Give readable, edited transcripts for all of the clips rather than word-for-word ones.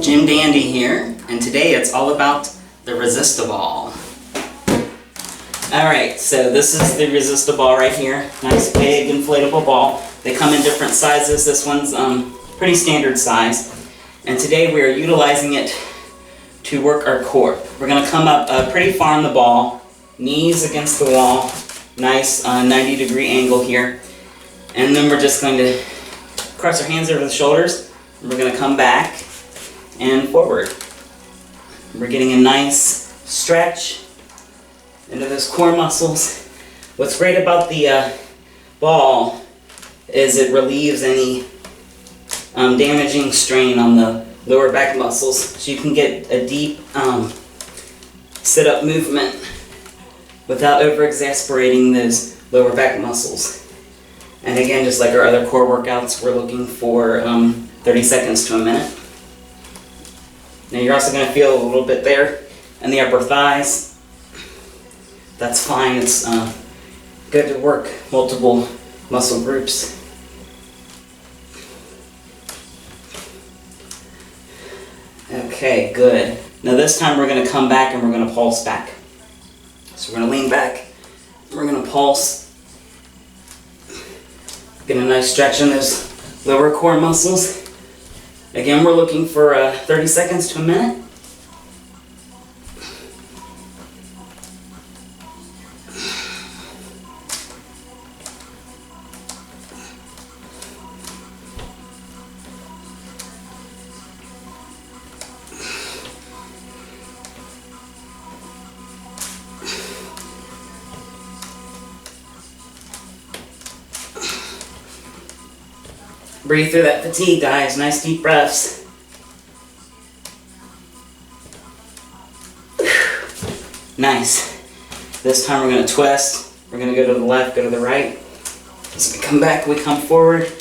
Jim Dandy here, and today it's all about the Resistoball. Alright, so this is the Resistoball right here. Nice big inflatable ball. They come in different sizes. This one's pretty standard size. And today we are utilizing it to work our core. We're going to come up pretty far on the ball, knees against the wall, nice 90-degree angle here. And then we're just going to cross our hands over the shoulders. And we're going to come back and forward. We're getting a nice stretch into those core muscles. What's great about the ball is it relieves any damaging strain on the lower back muscles, so you can get a deep sit-up movement without over-exasperating those lower back muscles. And again, just like our other core workouts, we're looking for 30 seconds to a minute. Now you're also going to feel a little bit there in the upper thighs. That's fine. It's good to work multiple muscle groups. Okay, good. Now this time we're going to come back and we're going to pulse back. So we're going to lean back. We're going to pulse. Get a nice stretch in those lower core muscles. Again, we're looking for 30 seconds to a minute. Breathe through that fatigue, guys. Nice deep breaths. Nice. This time we're going to twist. We're going to go to the left, go to the right. As we come back, we come forward,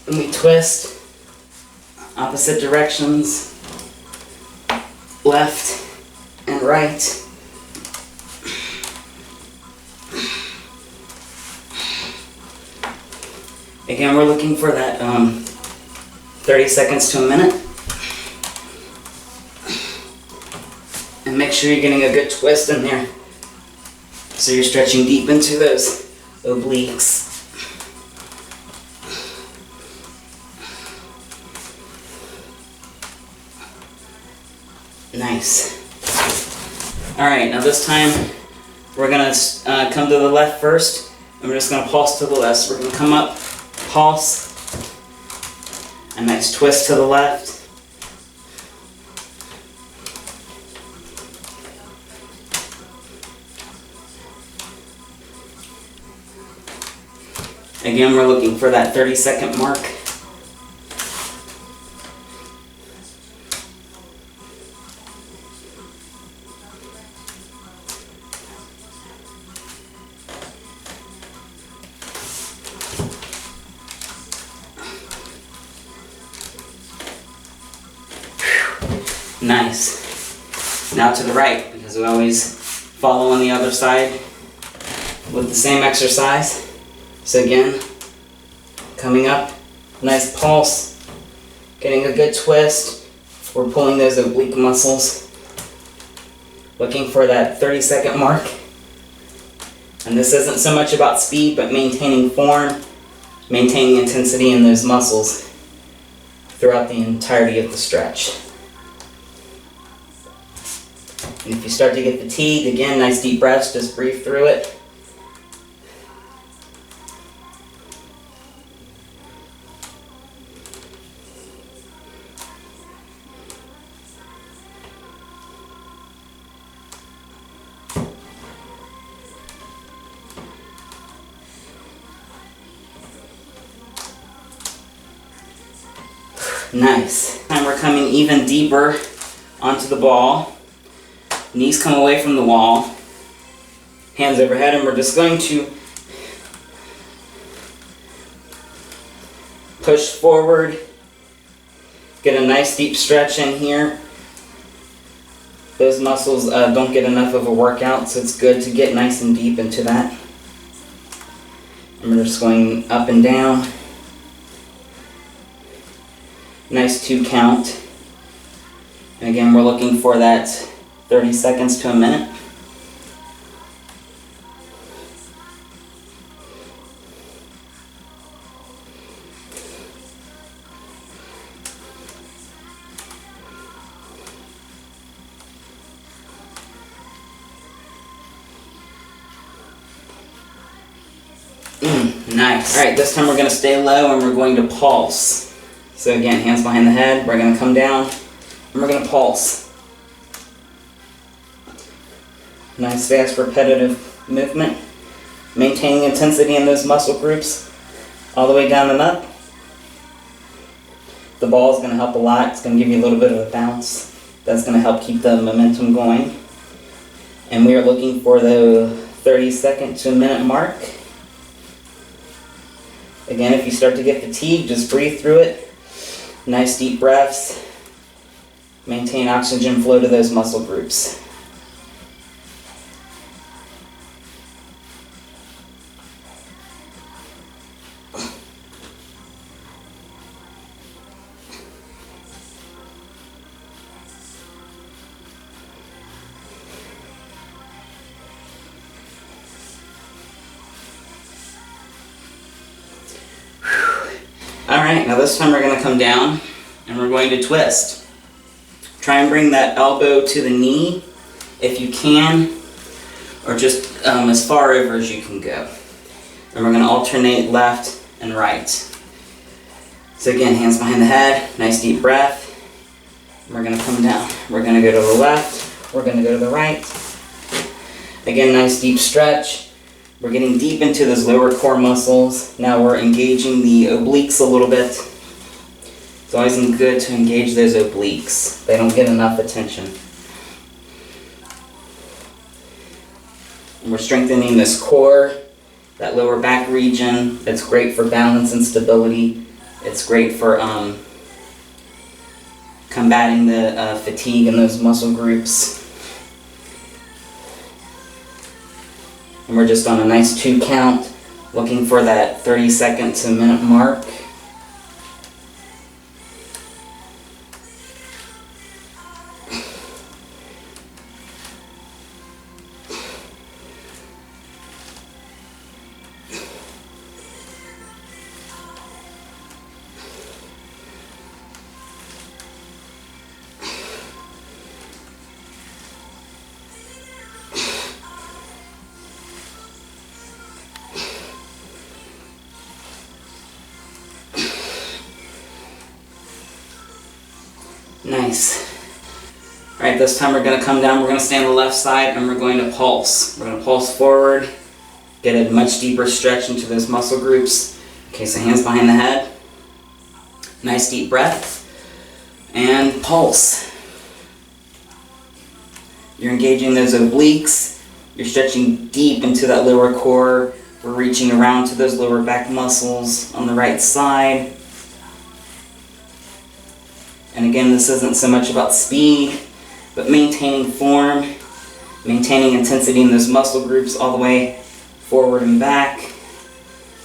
and we twist. Opposite directions. Left and right. Again, we're looking for that 30 seconds to a minute. And make sure you're getting a good twist in there, so you're stretching deep into those obliques. Nice. Alright, now this time we're going to come to the left first, and we're just going to pulse to the left. So we're going to come up, pulse, a nice twist to the left. Again, we're looking for that 30-second mark. Nice. Now to the right, because we always follow on the other side with the same exercise. So again, coming up, nice pulse, getting a good twist. We're pulling those oblique muscles, looking for that 30-second mark. And this isn't so much about speed, but maintaining form, maintaining intensity in those muscles throughout the entirety of the stretch. And if you start to get fatigued, again, nice deep breaths, just breathe through it. Nice. And we're coming even deeper onto the ball. Knees come away from the wall. Hands overhead, and we're just going to push forward. Get a nice deep stretch in here. Those muscles don't get enough of a workout, so it's good to get nice and deep into that. And we're just going up and down. Nice 2 count. And again, we're looking for that 30 seconds to a minute. Nice. Alright, this time we're going to stay low and we're going to pulse. So again, hands behind the head, we're going to come down and we're going to pulse. Nice, fast, repetitive movement. Maintaining intensity in those muscle groups all the way down and up. The ball is going to help a lot. It's going to give you a little bit of a bounce. That's going to help keep the momentum going. And we are looking for the 30-second to a minute mark. Again, if you start to get fatigued, just breathe through it. Nice deep breaths. Maintain oxygen flow to those muscle groups. Alright, now this time we're going to come down and we're going to twist. Try and bring that elbow to the knee if you can, or just as far over as you can go. And we're going to alternate left and right. So again, hands behind the head, nice deep breath. We're going to come down. We're going to go to the left, we're going to go to the right. Again, nice deep stretch. We're getting deep into those lower core muscles. Now we're engaging the obliques a little bit. It's always good to engage those obliques. They don't get enough attention. And we're strengthening this core, that lower back region. It's great for balance and stability. It's great for combating the fatigue in those muscle groups. And we're just on a nice 2 count, looking for that 30-second to minute mark. Nice. Alright, this time we're going to come down, we're going to stay on the left side, and we're going to pulse. We're going to pulse forward, get a much deeper stretch into those muscle groups. Okay, so hands behind the head. Nice deep breath. And pulse. You're engaging those obliques. You're stretching deep into that lower core. We're reaching around to those lower back muscles on the right side. And again, this isn't so much about speed, but maintaining form, maintaining intensity in those muscle groups all the way forward and back.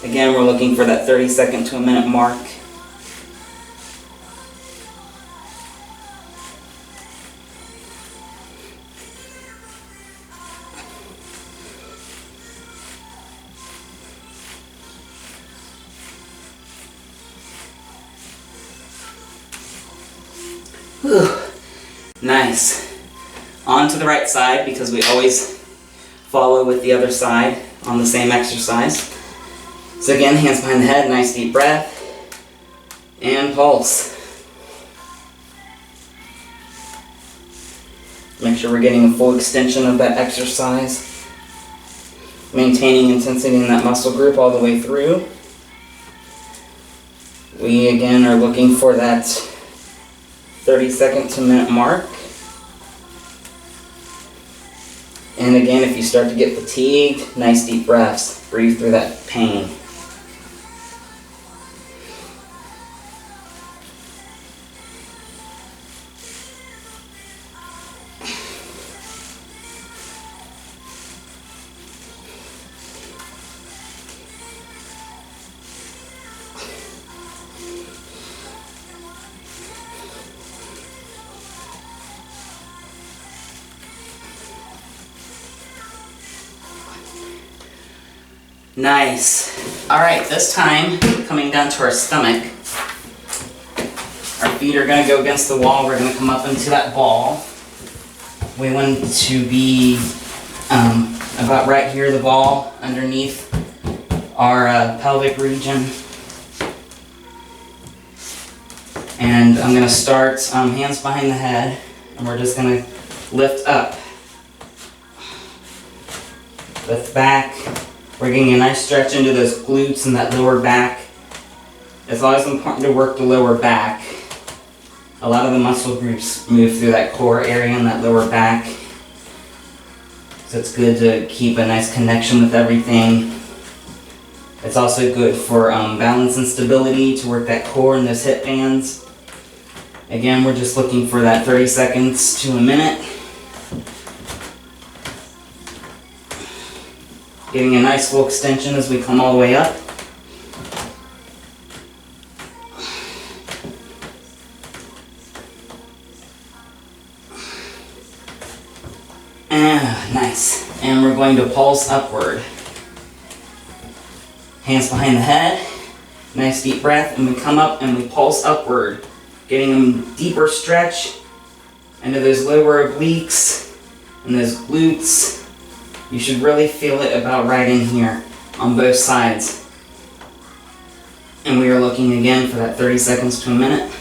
Again, we're looking for that 30-second to a minute mark. Whew. Nice. On to the right side, because we always follow with the other side on the same exercise. So again, hands behind the head, nice deep breath, and pulse. Make sure we're getting a full extension of that exercise. Maintaining intensity in that muscle group all the way through. We again are looking for that 30-second to minute mark. And again, if you start to get fatigued, nice deep breaths. Breathe through that pain. Nice. All right, this time, coming down to our stomach, our feet are gonna go against the wall. We're gonna come up into that ball. We want to be about right here, the ball, underneath our pelvic region. And I'm gonna start hands behind the head, and we're just gonna lift up. Lift back. We're getting a nice stretch into those glutes and that lower back. It's always important to work the lower back. A lot of the muscle groups move through that core area and that lower back. So it's good to keep a nice connection with everything. It's also good for balance and stability, to work that core and those hip bands. Again, we're just looking for that 30 seconds to a minute. Getting a nice full extension as we come all the way up. Nice. And we're going to pulse upward. Hands behind the head. Nice deep breath, and we come up and we pulse upward. Getting a deeper stretch into those lower obliques and those glutes. You should really feel it about right in here on both sides. And we are looking again for that 30 seconds to a minute.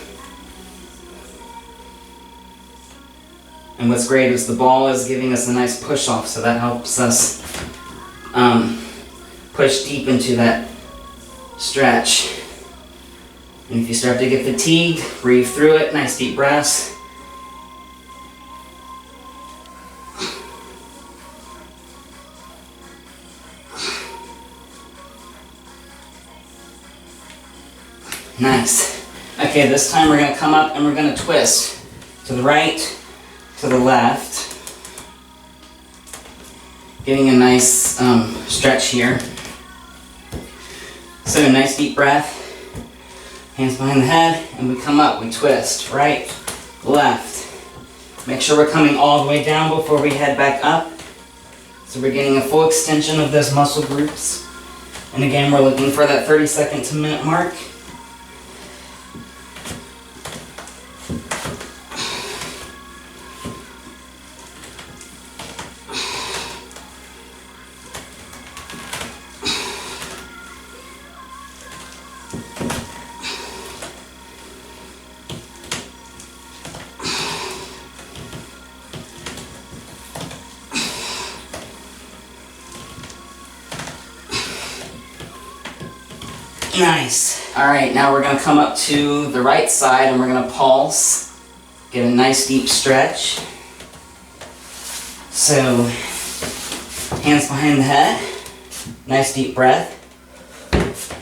And what's great is the ball is giving us a nice push off, so that helps us push deep into that stretch. And if you start to get fatigued, breathe through it, nice deep breaths. Nice. Okay, this time we're going to come up and we're going to twist to the right, to the left. Getting a nice stretch here. So nice deep breath. Hands behind the head, and we come up, we twist, right, left. Make sure we're coming all the way down before we head back up. So we're getting a full extension of those muscle groups. And again, we're looking for that 30 second to minute mark. Nice. All right, now we're going to come up to the right side and we're going to pulse. Get a nice deep stretch. So, hands behind the head. Nice deep breath.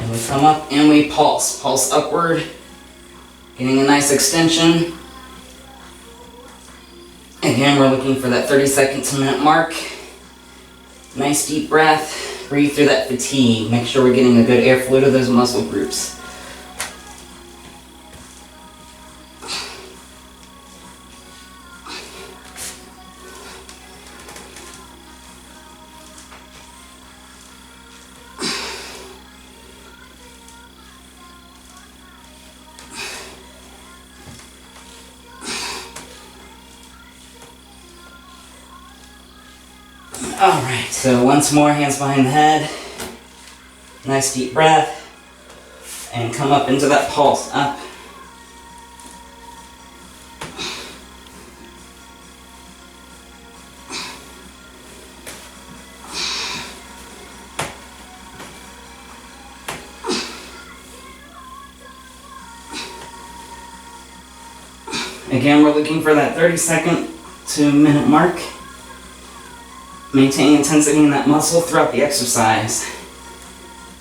And we come up and we pulse. Pulse upward. Getting a nice extension. Again, we're looking for that 30 second to minute mark. Nice deep breath. Breathe through that fatigue. Make sure we're getting a good airflow to those muscle groups. Alright, so once more, hands behind the head. Nice deep breath. And come up into that pulse, up. Again, we're looking for that 30 second to minute mark. Maintain intensity in that muscle throughout the exercise.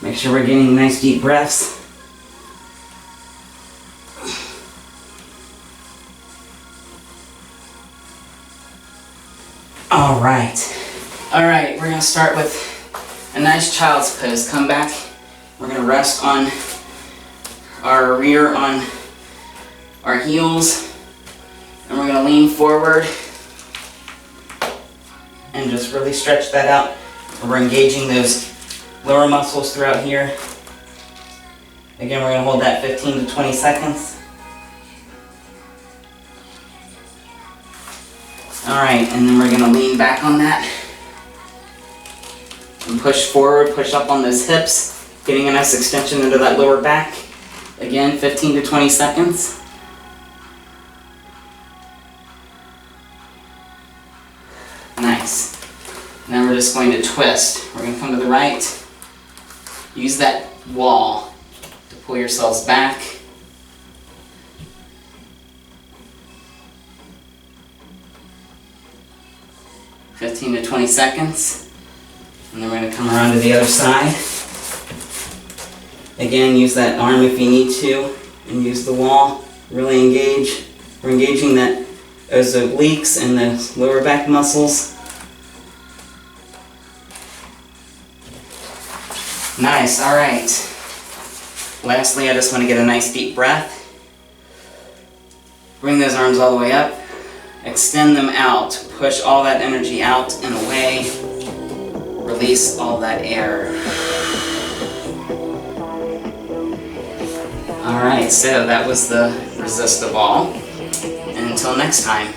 Make sure we're getting nice deep breaths. Alright, we're going to start with a nice child's pose. Come back. We're going to rest on our rear on our heels. And we're going to lean forward. And just really stretch that out. We're engaging those lower muscles throughout here. Again, we're going to hold that 15 to 20 seconds. Alright, and then we're going to lean back on that. And push forward, push up on those hips, getting a nice extension into that lower back. Again, 15 to 20 seconds. Nice. Now we're just going to twist. We're going to come to the right. Use that wall to pull yourselves back. (15 to 20 seconds). And then we're going to come around to the other side. Again, use that arm if you need to, and use the wall. Really engage. We're engaging those obliques and the lower back muscles. Nice, alright. Lastly, I just want to get a nice deep breath. Bring those arms all the way up. Extend them out. Push all that energy out and away. Release all that air. Alright, so that was the Resist the Ball. And until next time.